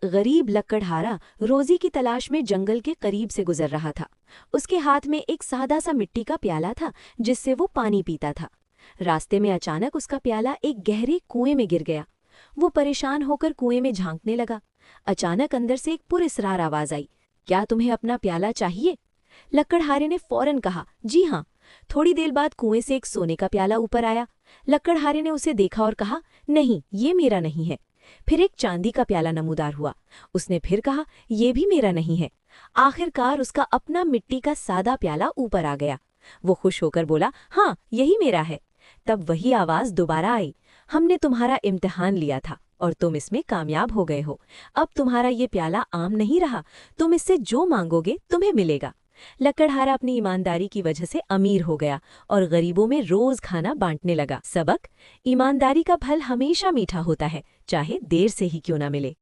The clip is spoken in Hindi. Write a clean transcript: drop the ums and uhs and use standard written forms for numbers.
गरीब लकड़हारा रोजी की तलाश में जंगल के करीब से गुजर रहा था। उसके हाथ में एक सादा सा मिट्टी का प्याला था जिससे वो पानी पीता था। रास्ते में अचानक उसका प्याला एक गहरे कुएं में गिर गया। वो परेशान होकर कुएं में झांकने लगा। अचानक अंदर से एक पुरस्रार आवाज आई, क्या तुम्हें अपना प्याला चाहिए? लकड़हारे ने फौरन कहा, जी हाँ। थोड़ी देर बाद कुएं से एक सोने का प्याला ऊपर आया। लकड़हारे ने उसे देखा और कहा, नहीं, ये मेरा नहीं है। फिर एक चांदी का प्याला नमूदार हुआ। उसने फिर कहा, ये भी मेरा नहीं है। आखिरकार उसका अपना मिट्टी का सादा प्याला ऊपर आ गया। वो खुश होकर बोला, हाँ, यही मेरा है। तब वही आवाज दोबारा आई, हमने तुम्हारा इम्तिहान लिया था और तुम इसमें कामयाब हो गए हो। अब तुम्हारा ये प्याला आम नहीं रहा, तुम इससे जो मांगोगे तुम्हें मिलेगा। लकड़हारा अपनी ईमानदारी की वजह से अमीर हो गया और गरीबों में रोज खाना बांटने लगा। सबक: ईमानदारी का फल हमेशा मीठा होता है, चाहे देर से ही क्यों ना मिले।